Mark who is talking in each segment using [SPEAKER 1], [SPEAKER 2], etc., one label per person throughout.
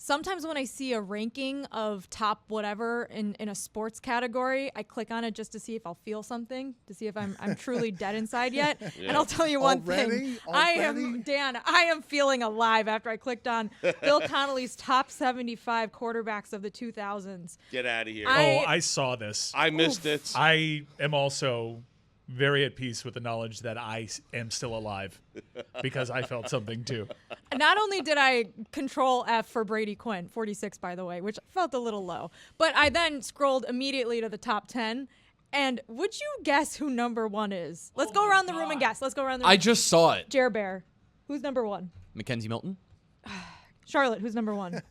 [SPEAKER 1] sometimes when I see a ranking of top whatever in a sports category, I click on it just to see if I'll feel something, to see if I'm truly dead inside yet. Yeah. And I'll tell you one thing. I am feeling alive after I clicked on Bill Connolly's top 75 quarterbacks of the 2000s.
[SPEAKER 2] Get out of here.
[SPEAKER 3] I saw this.
[SPEAKER 2] I missed it.
[SPEAKER 3] I am also very at peace with the knowledge that I am still alive because I felt something too.
[SPEAKER 1] Not only did I control F for Brady Quinn, 46 by the way, which felt a little low, but I then scrolled immediately to the top 10. And would you guess who number 1 is? Let's go around the room and guess.
[SPEAKER 4] I just saw it.
[SPEAKER 1] Jer Bear. Who's number 1?
[SPEAKER 4] Mackenzie Milton.
[SPEAKER 1] Charlotte, who's number 1?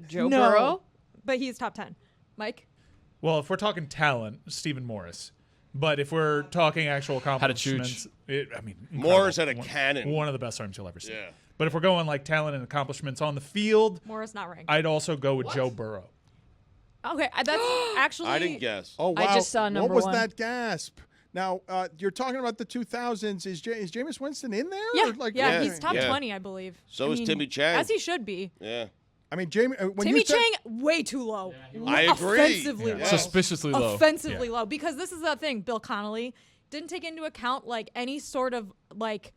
[SPEAKER 5] Joe Burrow.
[SPEAKER 1] But he's top 10. Mike?
[SPEAKER 3] Well, if we're talking talent, Stephen Morris. But if we're talking actual accomplishments,
[SPEAKER 2] Morris had a cannon.
[SPEAKER 3] One of the best arms you'll ever see.
[SPEAKER 2] Yeah.
[SPEAKER 3] But if we're going like talent and accomplishments on the field,
[SPEAKER 1] Morris not ranked.
[SPEAKER 3] I'd also go with Joe Burrow.
[SPEAKER 1] Okay, that's actually.
[SPEAKER 2] I didn't guess.
[SPEAKER 6] Oh wow!
[SPEAKER 5] I just saw number 1.
[SPEAKER 6] What was that gasp? Now you're talking about the 2000s. Is Jameis Winston in there?
[SPEAKER 1] Yeah,
[SPEAKER 6] Or
[SPEAKER 1] he's top 20, I believe.
[SPEAKER 2] So is Timmy Chang.
[SPEAKER 1] As he should be.
[SPEAKER 2] Yeah.
[SPEAKER 6] I mean, Timmy
[SPEAKER 1] Chang, way too low.
[SPEAKER 2] I agree.
[SPEAKER 1] Offensively low.
[SPEAKER 4] Suspiciously low.
[SPEAKER 1] Offensively low. Because this is the thing, Bill Connolly didn't take into account like any sort of like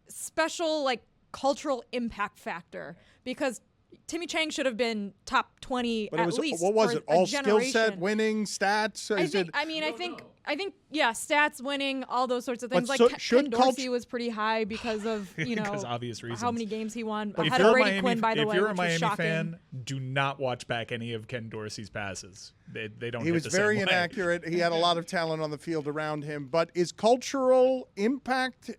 [SPEAKER 1] special like cultural impact factor. Because Timmy Chang should have been top 20
[SPEAKER 6] but
[SPEAKER 1] at least.
[SPEAKER 6] What was
[SPEAKER 1] for
[SPEAKER 6] it? All skill
[SPEAKER 1] generation.
[SPEAKER 6] set, winning, stats?
[SPEAKER 1] I think, stats, winning, all those sorts of things.
[SPEAKER 6] But
[SPEAKER 1] like Ken Dorsey was pretty high because of
[SPEAKER 3] because obvious reasons.
[SPEAKER 1] How many games he won.
[SPEAKER 3] But
[SPEAKER 1] had a Brady Quinn, by the way,
[SPEAKER 3] if you're a
[SPEAKER 1] which was
[SPEAKER 3] Miami
[SPEAKER 1] shocking.
[SPEAKER 3] fan, do not watch back any of Ken Dorsey's passes. They don't.
[SPEAKER 6] He was very inaccurate. He had a lot of talent on the field around him. But is cultural impact?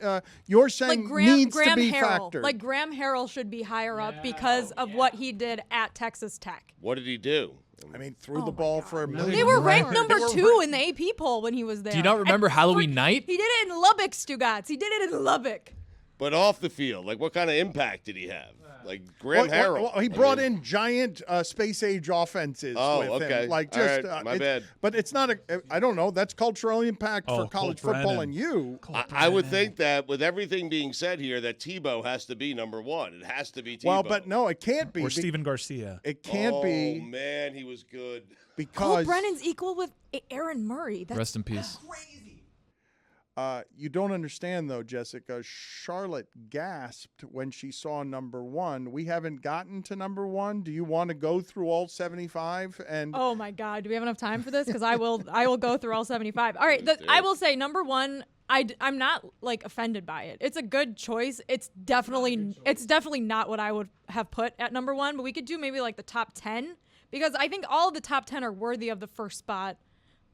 [SPEAKER 6] You're saying
[SPEAKER 1] like
[SPEAKER 6] needs
[SPEAKER 1] Graham
[SPEAKER 6] to be
[SPEAKER 1] Harrell.
[SPEAKER 6] factored.
[SPEAKER 1] Like Graham Harrell should be higher up because of what he did at Texas Tech.
[SPEAKER 2] What did he do?
[SPEAKER 6] I mean, threw the ball for a million.
[SPEAKER 1] They were ranked number 2 in the AP poll when he was there.
[SPEAKER 4] Do you not remember Halloween night?
[SPEAKER 1] He did it in Lubbock, Stugotz. He did it in Lubbock.
[SPEAKER 2] But off the field, like what kind of impact did he have? Like Graham Harrell.
[SPEAKER 6] He brought in giant space-age offenses with him. Like just,
[SPEAKER 2] all right, my bad.
[SPEAKER 6] But it's not I don't know. That's cultural impact for college football and you.
[SPEAKER 2] I would think that with everything being said here, that Tebow has to be number 1. It has to be Tebow.
[SPEAKER 6] Well, but no, it can't be.
[SPEAKER 3] Or Steven Garcia.
[SPEAKER 6] It can't be.
[SPEAKER 2] Oh, man, he was good.
[SPEAKER 6] Because
[SPEAKER 1] Cole Brennan's equal with Aaron Murray. That's
[SPEAKER 4] Rest in peace.
[SPEAKER 1] crazy.
[SPEAKER 6] You don't understand, though, Jessica. Charlotte gasped when she saw number 1. We haven't gotten to number 1. Do you want to go through all 75? And
[SPEAKER 1] oh my God, do we have enough time for this? Because I will go through all 75. All right, I will say number 1. I'm not like offended by it. It's a good choice. It's definitely not what I would have put at number 1. But we could do maybe like the top 10 because I think all of the top 10 are worthy of the first spot.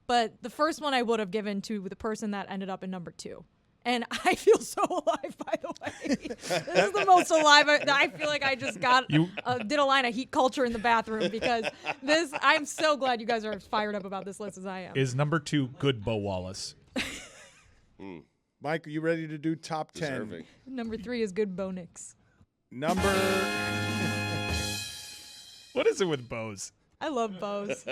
[SPEAKER 1] But the first one I would have given to the person that ended up in number 2. And I feel so alive, by the way. This is the most alive. I feel like I just did a line of heat culture in the bathroom because I'm so glad you guys are as fired up about this list as I am.
[SPEAKER 3] Is number 2 good Bo Wallace?
[SPEAKER 6] Mike, are you ready to do top 10?
[SPEAKER 2] Deserving.
[SPEAKER 1] Number 3 is good Bo Nix.
[SPEAKER 3] What is it with Bo's?
[SPEAKER 1] I love Bo's.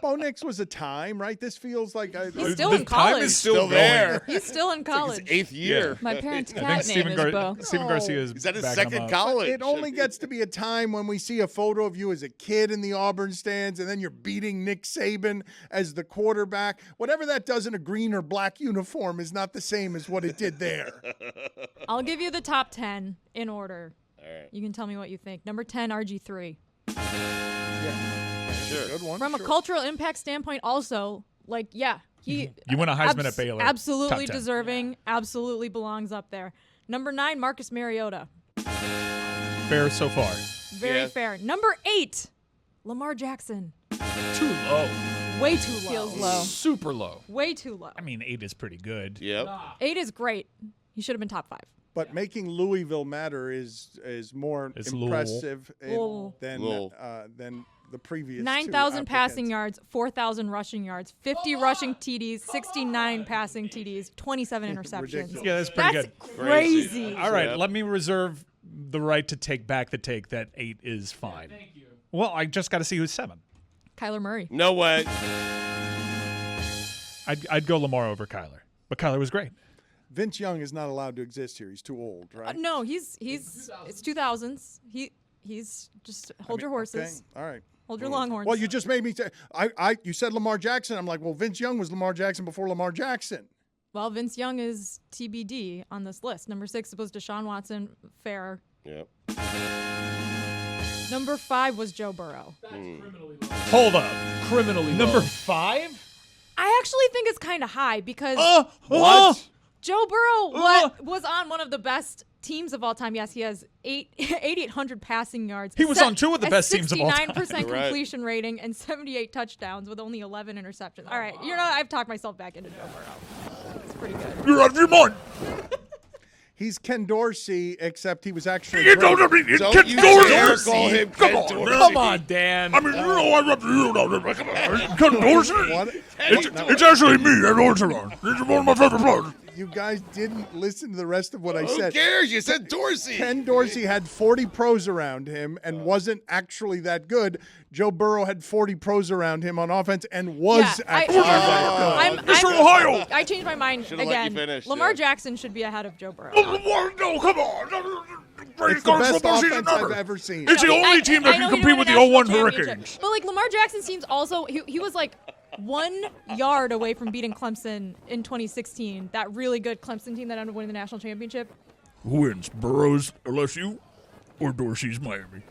[SPEAKER 6] Bo Nix was a time, right? This feels like
[SPEAKER 1] he's still in college.
[SPEAKER 3] Time is still there.
[SPEAKER 1] He's still in college.
[SPEAKER 2] It's his 8th year.
[SPEAKER 3] Yeah.
[SPEAKER 5] My parents'
[SPEAKER 3] I
[SPEAKER 5] cat
[SPEAKER 3] think
[SPEAKER 5] name is Bo.
[SPEAKER 3] Steven Garcia is
[SPEAKER 2] that his
[SPEAKER 3] backing him
[SPEAKER 2] second
[SPEAKER 3] up.
[SPEAKER 2] college?
[SPEAKER 6] It only gets to be a time when we see a photo of you as a kid in the Auburn stands, and then you're beating Nick Saban as the quarterback. Whatever that does in a green or black uniform is not the same as what it did there.
[SPEAKER 1] I'll give you the top 10 in order.
[SPEAKER 2] All right.
[SPEAKER 1] You can tell me what you think. Number 10, RG3.
[SPEAKER 2] Sure.
[SPEAKER 6] Good one.
[SPEAKER 1] From a cultural impact standpoint, also, like, he
[SPEAKER 3] You win a Heisman at Baylor.
[SPEAKER 1] Absolutely
[SPEAKER 3] Top 10.
[SPEAKER 1] deserving. Absolutely belongs up there. Number 9, Marcus Mariota.
[SPEAKER 3] Fair so far.
[SPEAKER 1] Very fair. Number 8, Lamar Jackson.
[SPEAKER 3] Too low.
[SPEAKER 1] Way too low.
[SPEAKER 5] Feels low.
[SPEAKER 4] Super low.
[SPEAKER 1] Way too low.
[SPEAKER 3] I mean, 8 is pretty good.
[SPEAKER 2] Yep.
[SPEAKER 1] 8 is great. He should have been top 5.
[SPEAKER 6] But making Louisville matter is more impressive than the previous
[SPEAKER 1] 9,000 passing yards, 4,000 rushing yards, 50 rushing TDs, 69 passing TDs, 27 interceptions.
[SPEAKER 3] Yeah, that's pretty good.
[SPEAKER 1] Crazy.
[SPEAKER 3] All right, let me reserve the right to take back the take that 8 is fine. Thank you. Well, I just got to see who's 7.
[SPEAKER 1] Kyler Murray.
[SPEAKER 2] No way.
[SPEAKER 3] I'd go Lamar over Kyler, but Kyler was great.
[SPEAKER 6] Vince Young is not allowed to exist here. He's too old, right?
[SPEAKER 1] No, it's 2000s. He's just hold your horses.
[SPEAKER 6] Okay. All right.
[SPEAKER 1] Hold your longhorns.
[SPEAKER 6] Well, you just made me say. You said Lamar Jackson. I'm like, well, Vince Young was Lamar Jackson before Lamar Jackson.
[SPEAKER 1] Well, Vince Young is TBD on this list. Number 6 was Deshaun Watson. Fair.
[SPEAKER 2] Yep.
[SPEAKER 1] Number 5 was Joe Burrow.
[SPEAKER 3] Hold up.
[SPEAKER 4] Criminally
[SPEAKER 3] Number
[SPEAKER 4] low.
[SPEAKER 3] 5?
[SPEAKER 1] I actually think it's kind of high because
[SPEAKER 2] What?
[SPEAKER 1] Joe Burrow was on one of the best teams of all time. Yes, he has 8,800 passing yards.
[SPEAKER 3] He was on 2 of the best teams of all time.
[SPEAKER 1] 69%
[SPEAKER 2] Right.
[SPEAKER 1] completion rating and 78 touchdowns with only 11 interceptions. All right, I've talked myself back into Joe Burrow. It's pretty good.
[SPEAKER 3] You're out of your mind.
[SPEAKER 6] He's Ken Dorsey, except he was actually.
[SPEAKER 3] You
[SPEAKER 6] great.
[SPEAKER 3] don't mean
[SPEAKER 2] Don't
[SPEAKER 3] Ken
[SPEAKER 2] you dare
[SPEAKER 3] Dorsey.
[SPEAKER 2] call him
[SPEAKER 3] Come
[SPEAKER 2] Ken
[SPEAKER 3] on,
[SPEAKER 2] Dorsey.
[SPEAKER 4] Come on, Dan.
[SPEAKER 3] I mean, you know I love you. Come on. Ken Dorsey.
[SPEAKER 6] What?
[SPEAKER 3] It's actually me, Ken Dorsey. This is one of my favorite players.
[SPEAKER 6] You guys didn't listen to the rest of what I
[SPEAKER 2] Who
[SPEAKER 6] said.
[SPEAKER 2] cares? You said Dorsey.
[SPEAKER 6] Ken Dorsey had 40 pros around him and wasn't actually that good. Joe Burrow had 40 pros around him on offense and was actually that good.
[SPEAKER 3] Mr. Ohio.
[SPEAKER 1] I changed my mind
[SPEAKER 2] Should've let you
[SPEAKER 1] again.
[SPEAKER 2] finish,
[SPEAKER 1] Lamar
[SPEAKER 2] yeah.
[SPEAKER 1] Jackson should be ahead of Joe Burrow.
[SPEAKER 3] No, come on.
[SPEAKER 6] It's the best offense I've ever seen.
[SPEAKER 3] It's the only team that can compete with the 01 Hurricanes.
[SPEAKER 1] But like Lamar Jackson's teams also, he was like 1 yard away from beating Clemson in 2016. That really good Clemson team that ended up winning the national championship.
[SPEAKER 3] Who wins, Burrow's LSU or Dorsey's Miami?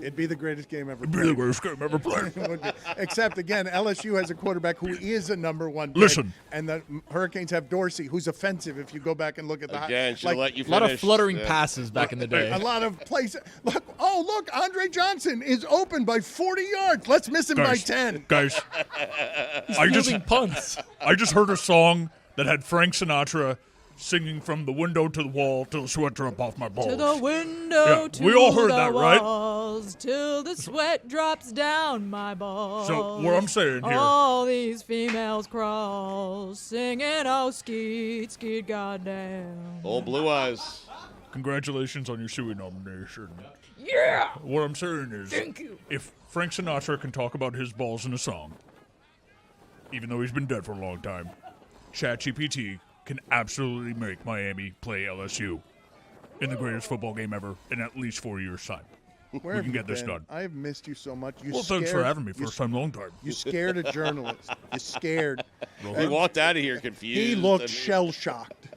[SPEAKER 6] It'd be the greatest game ever
[SPEAKER 3] Be the
[SPEAKER 6] played.
[SPEAKER 3] greatest game ever played.
[SPEAKER 6] It would be. Except, again, LSU has a quarterback who is a number 1 pick.
[SPEAKER 3] Listen.
[SPEAKER 6] And the Hurricanes have Dorsey, who's offensive if you go back and look at the
[SPEAKER 2] Again, should have let you
[SPEAKER 4] A
[SPEAKER 2] finish.
[SPEAKER 4] lot of fluttering
[SPEAKER 2] Yeah.
[SPEAKER 4] passes back in the day.
[SPEAKER 6] a lot of places. Look, Andre Johnson is open by 40 yards. Let's miss him by 10.
[SPEAKER 3] Guys,
[SPEAKER 4] Fielding punts.
[SPEAKER 3] I just heard a song that had Frank Sinatra singing from the window to the wall till the sweat drop off my balls.
[SPEAKER 1] To the window,
[SPEAKER 3] Yeah,
[SPEAKER 1] to
[SPEAKER 3] we all heard
[SPEAKER 1] the
[SPEAKER 3] that, right?
[SPEAKER 1] walls, till the sweat drops down my balls.
[SPEAKER 3] So what I'm saying here,
[SPEAKER 1] All these females crawl, singing, oh, skeet, skeet, goddamn.
[SPEAKER 2] Old Blue Eyes.
[SPEAKER 3] congratulations on your Suey nomination.
[SPEAKER 1] Yeah!
[SPEAKER 3] What I'm saying is,
[SPEAKER 1] Thank you.
[SPEAKER 3] if Frank Sinatra can talk about his balls in a song, even though he's been dead for a long time, ChatGPT can absolutely make Miami play LSU in the greatest football game ever in at least 4 years' time.
[SPEAKER 6] Where
[SPEAKER 3] We
[SPEAKER 6] have
[SPEAKER 3] can
[SPEAKER 6] you
[SPEAKER 3] get this
[SPEAKER 6] been?
[SPEAKER 3] done.
[SPEAKER 6] I have missed you so much. You
[SPEAKER 3] Well, thanks for
[SPEAKER 6] scared-
[SPEAKER 3] having me.
[SPEAKER 6] you
[SPEAKER 3] First time, long time.
[SPEAKER 6] You scared a journalist. You scared.
[SPEAKER 2] He walked out of here confused.
[SPEAKER 6] He looked
[SPEAKER 2] and-
[SPEAKER 6] shell-shocked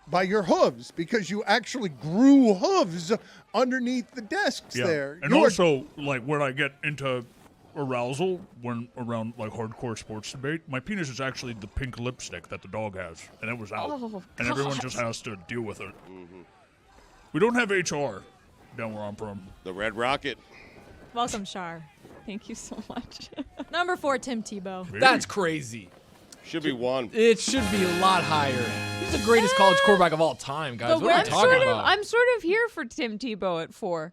[SPEAKER 6] by your hooves because you actually grew hooves underneath the desks there.
[SPEAKER 3] And
[SPEAKER 6] You were-
[SPEAKER 3] also, like, when I get into arousal when around, like, hardcore sports debate, my penis is actually the pink lipstick that the dog has, and it was out.
[SPEAKER 1] Oh,
[SPEAKER 3] and everyone
[SPEAKER 1] God.
[SPEAKER 3] just has to deal with it. We don't have HR down where I'm from.
[SPEAKER 2] The Red Rocket.
[SPEAKER 1] Welcome, Shar.
[SPEAKER 5] Thank you so much.
[SPEAKER 1] Number 4, Tim Tebow.
[SPEAKER 4] That's crazy.
[SPEAKER 2] Should be 1.
[SPEAKER 4] It should be a lot higher. He's the greatest college quarterback of all time, guys. What are
[SPEAKER 5] I'm
[SPEAKER 4] we talking about?
[SPEAKER 5] I'm sort of here for Tim Tebow at 4.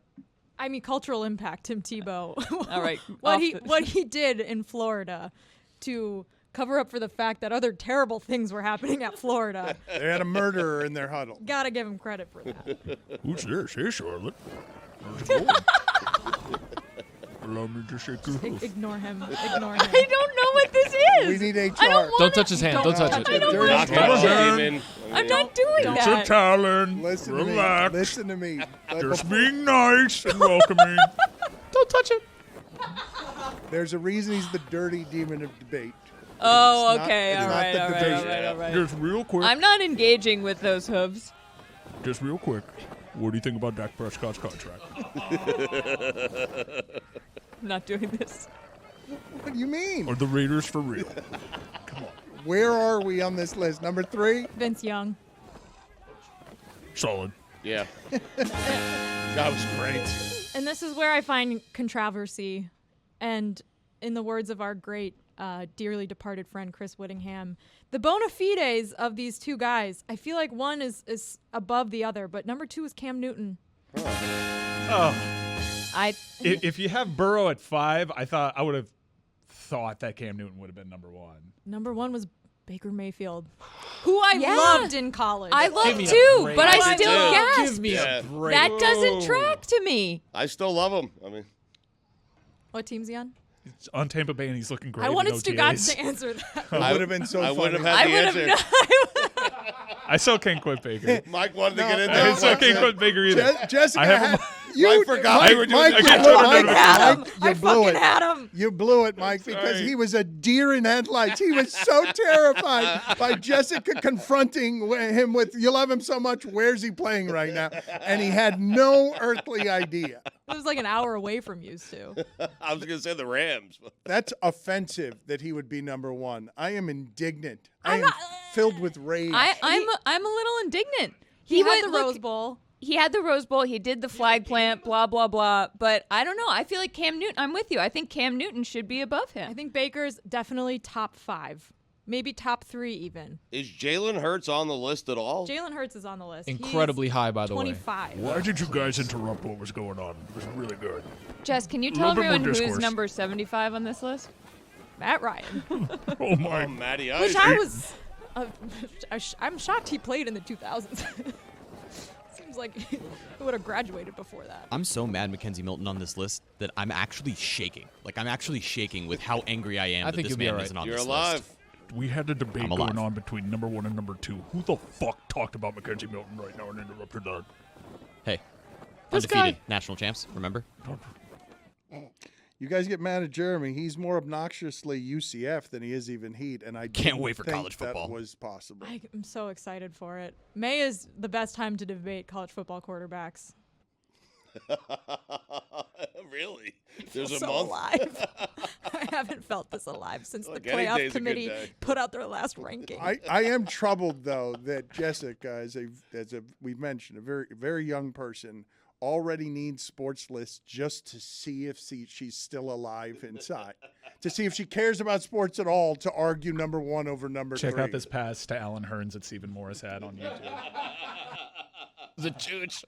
[SPEAKER 1] I mean, cultural impact, Tim Tebow.
[SPEAKER 5] All right,
[SPEAKER 1] what he did in Florida to cover up for the fact that other terrible things were happening at Florida.
[SPEAKER 6] They had a murderer in their huddle.
[SPEAKER 1] Gotta give him credit for that.
[SPEAKER 3] Who's this? Hey, Charlotte. How's it going? Allow me to shake your hoof.
[SPEAKER 1] Ignore him. Ignore him.
[SPEAKER 5] I don't know what this is.
[SPEAKER 6] We need HR.
[SPEAKER 5] I don't,
[SPEAKER 4] Don't touch his hand. Don't touch it.
[SPEAKER 5] I don't
[SPEAKER 6] Dirty
[SPEAKER 5] want
[SPEAKER 2] Knock
[SPEAKER 6] Come
[SPEAKER 2] out
[SPEAKER 6] on.
[SPEAKER 2] Damon.
[SPEAKER 5] I'm not doing
[SPEAKER 3] It's a
[SPEAKER 5] that.
[SPEAKER 3] talent.
[SPEAKER 6] Listen
[SPEAKER 3] Relax.
[SPEAKER 6] to me. Listen to me.
[SPEAKER 3] Just being nice and welcoming.
[SPEAKER 4] Don't touch it.
[SPEAKER 6] There's a reason he's the dirty demon of debate.
[SPEAKER 5] Oh,
[SPEAKER 6] It's not-
[SPEAKER 5] okay.
[SPEAKER 6] it's
[SPEAKER 5] All
[SPEAKER 6] not
[SPEAKER 5] right,
[SPEAKER 6] the
[SPEAKER 5] all right,
[SPEAKER 6] debate.
[SPEAKER 5] all right, all right.
[SPEAKER 3] Just real quick.
[SPEAKER 5] I'm not engaging with those hooves.
[SPEAKER 3] Just real quick. What do you think about Dak Prescott's contract?
[SPEAKER 5] I'm not doing this.
[SPEAKER 6] What do you mean?
[SPEAKER 3] Are the Raiders for real? Come on.
[SPEAKER 6] Where are we on this list? Number 3?
[SPEAKER 1] Vince Young.
[SPEAKER 3] Solid.
[SPEAKER 2] Yeah. That was great.
[SPEAKER 1] And this is where I find controversy. And in the words of our great, dearly departed friend Chris Whittingham, the bona fides of these two guys, I feel like one is above the other, but number 2 is Cam Newton.
[SPEAKER 3] Oh. If you have Burrow at 5, I would have thought that Cam Newton would have been number 1.
[SPEAKER 1] Number 1 was Baker Mayfield, who I
[SPEAKER 5] Yeah.
[SPEAKER 1] loved in college.
[SPEAKER 5] I
[SPEAKER 4] Give
[SPEAKER 5] love
[SPEAKER 4] me a
[SPEAKER 5] too,
[SPEAKER 4] break.
[SPEAKER 5] but I
[SPEAKER 2] I
[SPEAKER 5] still
[SPEAKER 2] do.
[SPEAKER 5] gasp.
[SPEAKER 4] Give me
[SPEAKER 2] Yeah.
[SPEAKER 4] a break.
[SPEAKER 5] That doesn't track to me.
[SPEAKER 2] I still love him. I mean,
[SPEAKER 1] What team's he on?
[SPEAKER 3] He's on Tampa Bay and he's looking great.
[SPEAKER 1] I wanted
[SPEAKER 3] in
[SPEAKER 1] Stugotz
[SPEAKER 3] OTAs.
[SPEAKER 1] to answer that.
[SPEAKER 6] It would have been so
[SPEAKER 2] I
[SPEAKER 6] funny.
[SPEAKER 2] wouldn't have had the answer.
[SPEAKER 3] I still can't quit Baker.
[SPEAKER 2] Mike wanted to get in
[SPEAKER 6] No,
[SPEAKER 2] there.
[SPEAKER 3] I still can't quit Baker either.
[SPEAKER 6] Jessica
[SPEAKER 3] I have
[SPEAKER 6] had,
[SPEAKER 3] a-
[SPEAKER 6] you
[SPEAKER 2] Mike forgot we were doing
[SPEAKER 6] Mike,
[SPEAKER 2] this.
[SPEAKER 6] you
[SPEAKER 2] I
[SPEAKER 6] blew
[SPEAKER 2] told
[SPEAKER 6] it.
[SPEAKER 2] him to
[SPEAKER 6] Mike,
[SPEAKER 1] I
[SPEAKER 6] you blew
[SPEAKER 1] fucking
[SPEAKER 6] it.
[SPEAKER 1] had him.
[SPEAKER 6] You blew it, Mike, because he was a deer in headlights. He was so terrified by Jessica confronting him with, you love him so much, where's he playing right now? And he had no earthly idea.
[SPEAKER 1] It was like an hour away from used to.
[SPEAKER 2] I was going to say the Rams.
[SPEAKER 6] That's offensive that he would be number one. I am indignant. I am filled with rage.
[SPEAKER 5] I'm a little indignant.
[SPEAKER 1] He had
[SPEAKER 5] went-
[SPEAKER 1] the
[SPEAKER 5] look,
[SPEAKER 1] Rose Bowl.
[SPEAKER 5] He had the Rose Bowl. He did the flag plant. Blah blah blah. But I don't know. I feel like Cam Newton. I'm with you. I think Cam Newton should be above him.
[SPEAKER 1] I think Baker's definitely top 5. Maybe top 3 even.
[SPEAKER 2] Is Jalen Hurts on the list at all?
[SPEAKER 1] Jalen Hurts is on the list.
[SPEAKER 4] Incredibly
[SPEAKER 1] He's
[SPEAKER 4] high, by the way.
[SPEAKER 1] 25.
[SPEAKER 3] Why did you guys interrupt what was going on? It was really good.
[SPEAKER 5] Jess, can you tell
[SPEAKER 3] little bit more
[SPEAKER 5] everyone who's
[SPEAKER 3] discourse.
[SPEAKER 5] number 75 on this list?
[SPEAKER 1] Matt Ryan.
[SPEAKER 3] Oh my!
[SPEAKER 2] Oh, Matty
[SPEAKER 1] Which
[SPEAKER 2] Ice.
[SPEAKER 1] I was. I'm shocked he played in the 2000s. Seems like he would have graduated before that.
[SPEAKER 7] I'm so mad Mackenzie Milton on this list that I'm actually shaking. Like, I'm actually shaking with how angry I am
[SPEAKER 4] I
[SPEAKER 7] that
[SPEAKER 4] think
[SPEAKER 7] this
[SPEAKER 4] you'll be
[SPEAKER 7] man
[SPEAKER 4] all right.
[SPEAKER 7] isn't on
[SPEAKER 2] You're
[SPEAKER 7] this
[SPEAKER 2] alive.
[SPEAKER 7] list.
[SPEAKER 3] We had a debate
[SPEAKER 7] I'm alive.
[SPEAKER 3] going on between number 1 and number 2. Who the fuck talked about Mackenzie Milton right now and interrupted that?
[SPEAKER 7] Hey,
[SPEAKER 1] This
[SPEAKER 7] undefeated
[SPEAKER 1] guy-
[SPEAKER 7] national champs, remember?
[SPEAKER 6] You guys get mad at Jeremy. He's more obnoxiously UCF than he is even Heat, and I
[SPEAKER 7] Can't
[SPEAKER 6] didn't
[SPEAKER 7] wait for
[SPEAKER 6] think
[SPEAKER 7] college football.
[SPEAKER 6] That was possible.
[SPEAKER 1] I am so excited for it. May is the best time to debate college football quarterbacks.
[SPEAKER 2] Really? There's a
[SPEAKER 1] so
[SPEAKER 2] month?
[SPEAKER 1] alive. I haven't felt this alive since
[SPEAKER 2] Look,
[SPEAKER 1] the
[SPEAKER 2] any
[SPEAKER 1] playoff
[SPEAKER 2] day's a good
[SPEAKER 1] committee
[SPEAKER 2] day.
[SPEAKER 1] put out their last ranking.
[SPEAKER 6] I am troubled though that Jessica, as we've mentioned, a very young person, already needs sports lists just to see if she's still alive inside, to see if she cares about sports at all, to argue number 1 over number 3.
[SPEAKER 3] Check out this pass to Alan Hearns that Stephen Morris had on YouTube.
[SPEAKER 7] The chooch.